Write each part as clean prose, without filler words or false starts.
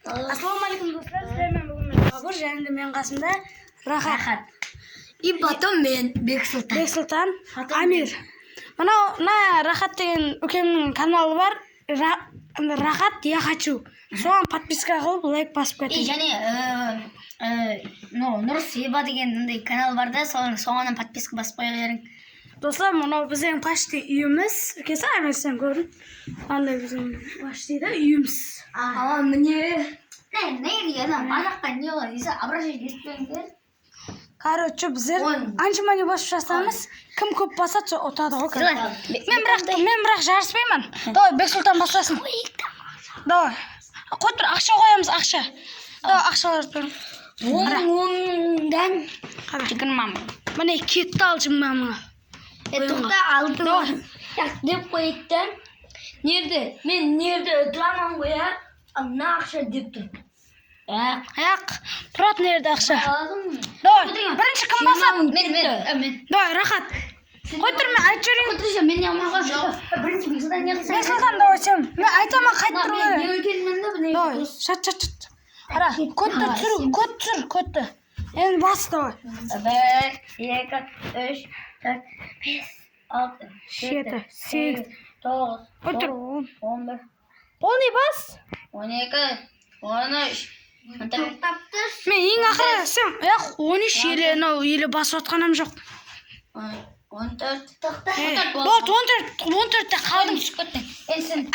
Ассалаумағалейкум достар, сіздермен бүгін Ғабыр және де менің қасымда Рахат. И потом мен Бексұлтан, Амир. Мына Рахат деген үлкеннің каналы бар. Рахат я хочу. Соған подписка қылып, лайк басып И кетіңіз. және Нұрсеба деген канал бар да, соған подписка басып қоя берің. Достар, мынау біздің почти үйіміз. Кесі Амир сен көрдің. Андай біздің почти да үйіміз. Мне не деген барлыққа не ғой, есі обращение етпеңдер. Короче, біздер анча-мани басып жасамыз. Кім көп басады, сол ұтады ғой. Мен бірақ жарыспаймын. Давай, Бексұлтан бастасын. Давай. Қой тұр, ақша қоямыз, ақша. Давай, ақшалар тұр. Ондан 20 мың. Міне кетті ал 20 мыңға. Тоқта алды. Деп қойықты. Мен нерді ұтыламын қояр, ана ақша деп тұр. Аяқ, тұратын ерді ақша. Давай, бірінші кім басады? Мен. Давай, Рахат. Қой тұр, мен айтып жүрейін. Мен ямаға бірінші Бексұлтан не қылса. Бексұлтан, давай сен. Мен айтамын қайт тұру керек. Не өлкенмін да, Давай, шат. Қара, көтті түсіру, көтті. Енді бас, давай. 1, 2, 3, 4, 5, 6, 7, 8, 9, 10, 11, Ол не бас? 12, 13, 14. Мен ең ақыры сен, 13 елі басып отқанам жоқ. 14. Болды, 14-те қалдым.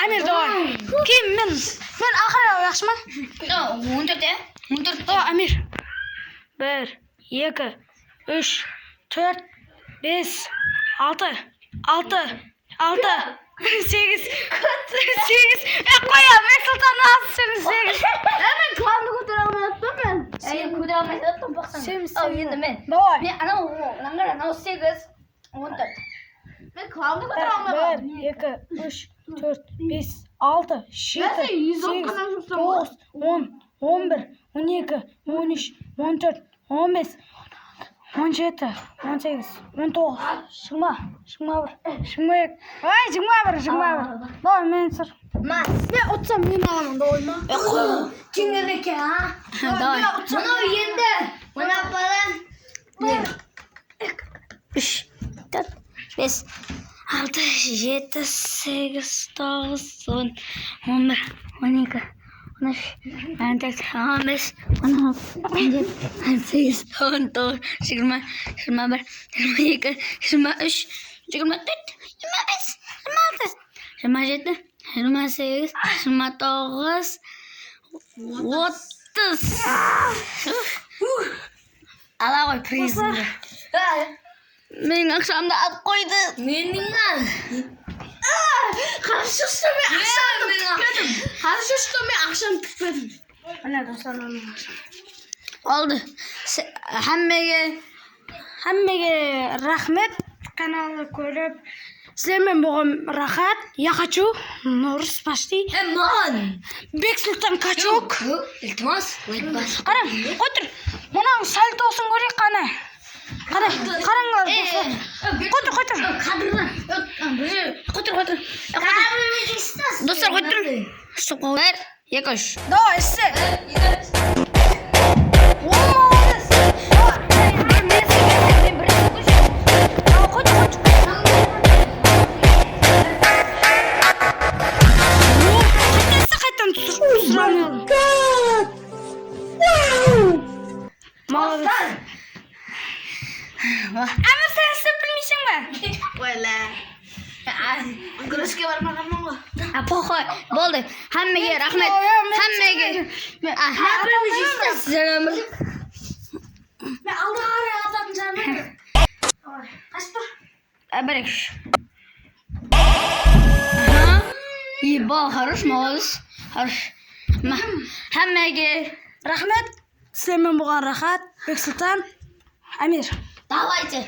Амир, давай. Кейін мен ақыры яқшы ма? 14, 14. Давай, Амир. 1, 2, 3, 4, 5, 6, 8, қоя, Бексұлтан алсын сені 8. Мен қуанды көтер алмайаттым мен. Көтер алмайаттым бақсан. Енді мен. Давай. Мен анау 8, 14. Мен қуанды көтер алмайаттым. 1, 2, 3, 4, 5, 6, 7, 8, 9, 10, 11, 12, 13, 14, 15, 17, 18, 19, 20, 21. Давай, мен сыр. Мас. Мен ұтсам мен аламын, давай ма? Теңгенеке, а? Давай. Мынау енді. Мына балан. 3, 4, 5, 6, 7, 8, 9, 10, 11, 12, 13, 14, 15, 16, 17, 18, 19, 20, 21, 22, 23, 24, 25, 26, 27, 28, 29, 30. Ала ғой призмді. Менің ақшамды алып қойды. Менің Хорошо, что мен ақшамды түспедім. Міне достар, менің ақшам. Oldu. Hammaga rahmat, kanalni ko'rib. Sizlarмен bo'lgan Рахат, я хочу, Nurus почти. Маған. Бексұлтан качок. Iltimos, like bas. Qarang, qo'y tur. Мұның сальтосын көрейік қана. Қараңдар достар. Qo'y tur. Қадырдан. Қой тұр. Достар, қой тұр. Стоп, 1, 2, 3. Давай, істе. Амир, сен істеп білмейсің бе? Ойла. Күреске бармағанмын ғой. Похой, болды. Хаммеге рахмет. Хаммеге. Мен алдыға қарай ататын жармын. Қашып тұр. Берек. Ебал, хорош, молодец. Хорош. Хаммеге Рахмет. Sizlerмен болған Рахат, Бексұлтан, Амир. Давайте.